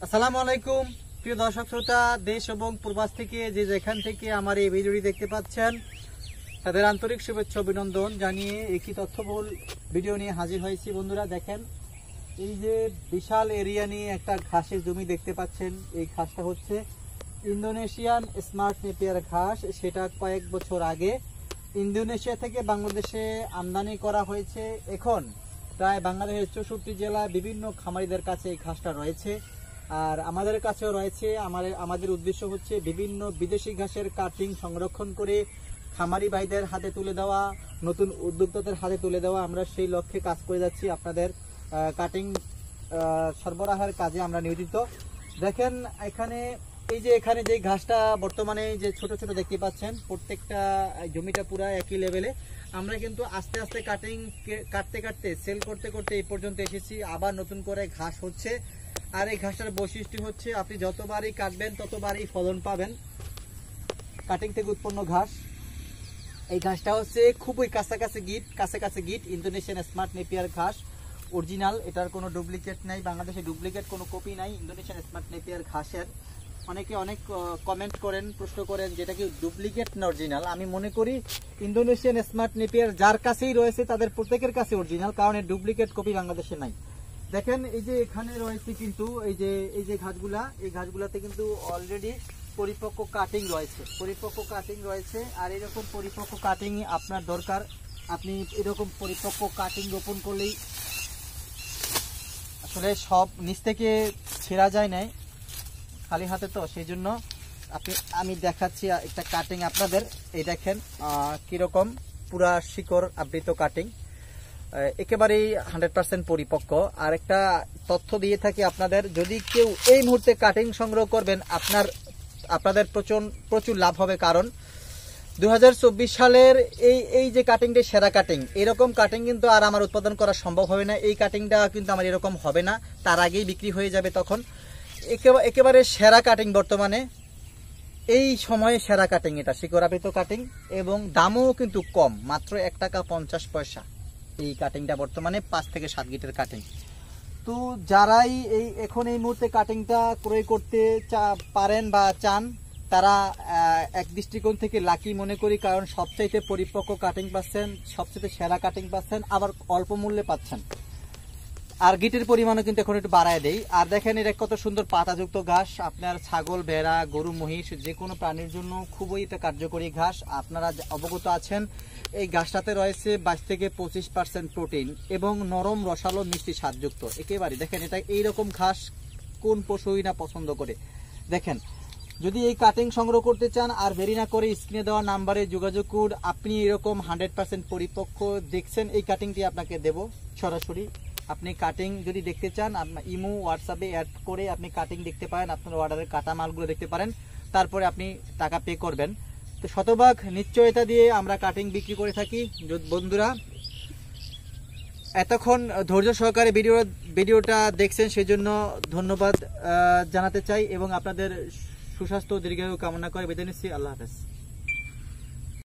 আসসালামু আলাইকুম প্রিয় দর্শক শ্রোতা, দেশ এবং প্রবাস থেকে যে যেখান থেকে আমার এই ভিডিওটি দেখতে পাচ্ছেন তাদের আন্তরিক শুভেচ্ছা অভিনন্দন জানিয়ে একটি তথ্যবহুল ভিডিও নিয়ে হাজির হয়েছি। বন্ধুরা দেখেন, এই যে বিশাল এরিয়া নিয়ে একটা ঘাসের জমি দেখতে পাচ্ছেন, এই ঘাসটা হচ্ছে ইন্দোনেশিয়ান স্মার্ট নেপিয়ার ঘাস। সেটা কয়েক বছর আগে ইন্দোনেশিয়া থেকে বাংলাদেশে আমদানি করা হয়েছে। এখন প্রায় বাংলাদেশের 64 জেলা বিভিন্ন খামারিদের কাছে এই ঘাসটা রয়েছে, আর আমাদের কাছেও রয়েছে। আমাদের উদ্দেশ্য হচ্ছে বিভিন্ন বিদেশি ঘাসের কাটিং সংরক্ষণ করে খামারি ভাইদের হাতে তুলে দেওয়া, নতুন উদ্যোক্তাদের হাতে তুলে দেওয়া। আমরা সেই লক্ষ্যে কাজ করে যাচ্ছি, আপনাদের কাটিং সরবরাহের কাজে আমরা নিয়োজিত। দেখেন এখানে যে ঘাসটা বর্তমানে যে ছোট ছোট দেখতে পাচ্ছেন, প্রত্যেকটা জমিটা পুরো একই লেভেলে। আমরা কিন্তু আস্তে আস্তে কাটতে সেল করতে করতে এই পর্যন্ত এসেছি। আবার নতুন করে ঘাস হচ্ছে, আর এই ঘাসটার বৈশিষ্ট্য হচ্ছে আপনি যতবারই কাটবেন ততবারই ফলন পাবেন। কাটিং থেকে উৎপন্ন ঘাস, এই ঘাসটা হচ্ছে খুবই কাছাকাছি গিট ইন্দোনেশিয়ান স্মার্ট নেপিয়ার ঘাস অরিজিনাল। এটার কোনো ডুপ্লিকেট নাই, বাংলাদেশে ডুপ্লিকেট কোনো কপি নাই ইন্দোনেশিয়ান স্মার্ট নেপিয়ার ঘাসের। অনেকে অনেক কমেন্ট করেন, প্রশ্ন করেন যেটা কি ডুপ্লিকেট না অরিজিনাল। আমি মনে করি ইন্দোনেশিয়ান স্মার্ট নেপিয়ার যার কাছেই রয়েছে তাদের প্রত্যেকের কাছে অরিজিনাল, কারণ এর ডুপ্লিকেট কপি বাংলাদেশে নাই। দেখেন এই যে এখানে রয়েছে কিন্তু এই যে ঘাসগুলাতে কিন্তু অলরেডি পরিপক্ক কাটিং রয়েছে। আর এরকম পরিপক্ক কাটিং আপনার দরকার। আপনি এরকম পরিপক্ক কাটিং রোপণ করলেই আসলে সব নিচ থেকে ছেঁড়া যায় না খালি হাতে, তো সেই জন্য আমি দেখাচ্ছি একটা কাটিং আপনাদের। এই দেখেন কিরকম পুরা শিকড় আবৃত কাটিং, একেবারেই 100% পরিপক্ক। আর একটা তথ্য দিয়ে থাকি আপনাদের, যদি কেউ এই মুহূর্তে কাটিং সংগ্রহ করবেন আপনাদের প্রচুর লাভ হবে। কারণ 2024 সালের এই যে কাটিংটা সেরা কাটিং, এরকম কাটিং কিন্তু আর আমার উৎপাদন করা সম্ভব হবে না। এই কাটিংটা কিন্তু আমার এরকম হবে না, তার আগেই বিক্রি হয়ে যাবে। তখন একেবারে সেরা কাটিং বর্তমানে এই সময়ে সেরা কাটিং, এটা শিকড়াবৃত কাটিং এবং দামও কিন্তু কম, মাত্র 1 টাকা 50 পয়সা। এই কাটিংটা বর্তমানে 5 থেকে 7 গিটের কাটিং। তো যারাই এখন এই মুহূর্তে কাটিংটা ক্রয় করতে পারেন বা চান, তারা এক দৃষ্টিকোণ থেকে লাকি মনে করি, কারণ সবচাইতে পরিপক্ক কাটিং পাচ্ছেন, সবচাইতে সেরা কাটিং পাচ্ছেন, আবার অল্প মূল্যে পাচ্ছেন। আর গিটের পরিমাণও কিন্তু এখন একটু বাড়ায় দেই। আর দেখেন এটা কত সুন্দর পাতাযুক্ত ঘাস, আপনার ছাগল, ভেড়া, গরু, মহিষ যে কোনো প্রাণীর জন্য খুবই এটা কার্যকরী ঘাস। আপনারা অবগত আছেন এই ঘাসটাতে রয়েছে 22 থেকে 25% প্রোটিন এবং নরম রসালো মিষ্টি স্বাদযুক্ত। একেবারে দেখেন এটা এইরকম ঘাস কোন পশুই না পছন্দ করে। দেখেন, যদি এই কাটিং সংগ্রহ করতে চান আর দেরি না করে স্ক্রিনে দেওয়া নাম্বারে যোগাযোগ করুন। আপনি এরকম 100% পরিপক্ক দেখছেন এই কাটিংটি আপনাকে দেব সরাসরি। আপনি কাটিং যদি দেখতে চান, আপনার ইমো হোয়াটসঅ্যাপে অ্যাড করে আপনি কাটিং দেখতে পারেন, আপনার অর্ডারের কাটা মালগুলো দেখতে পারেন, তারপরে আপনি টাকা পে করবেন। তো শতভাগ নিশ্চয়তা দিয়ে আমরা কাটিং বিক্রি করে থাকি। বন্ধুরা এতক্ষণ ধৈর্য সহকারে ভিডিওটা দেখছেন, সেজন্য ধন্যবাদ জানাতে চাই এবং আপনাদের সুস্বাস্থ্য দীর্ঘায়ু কামনা করে বিদায় নিচ্ছি। আল্লাহ হাফেজ।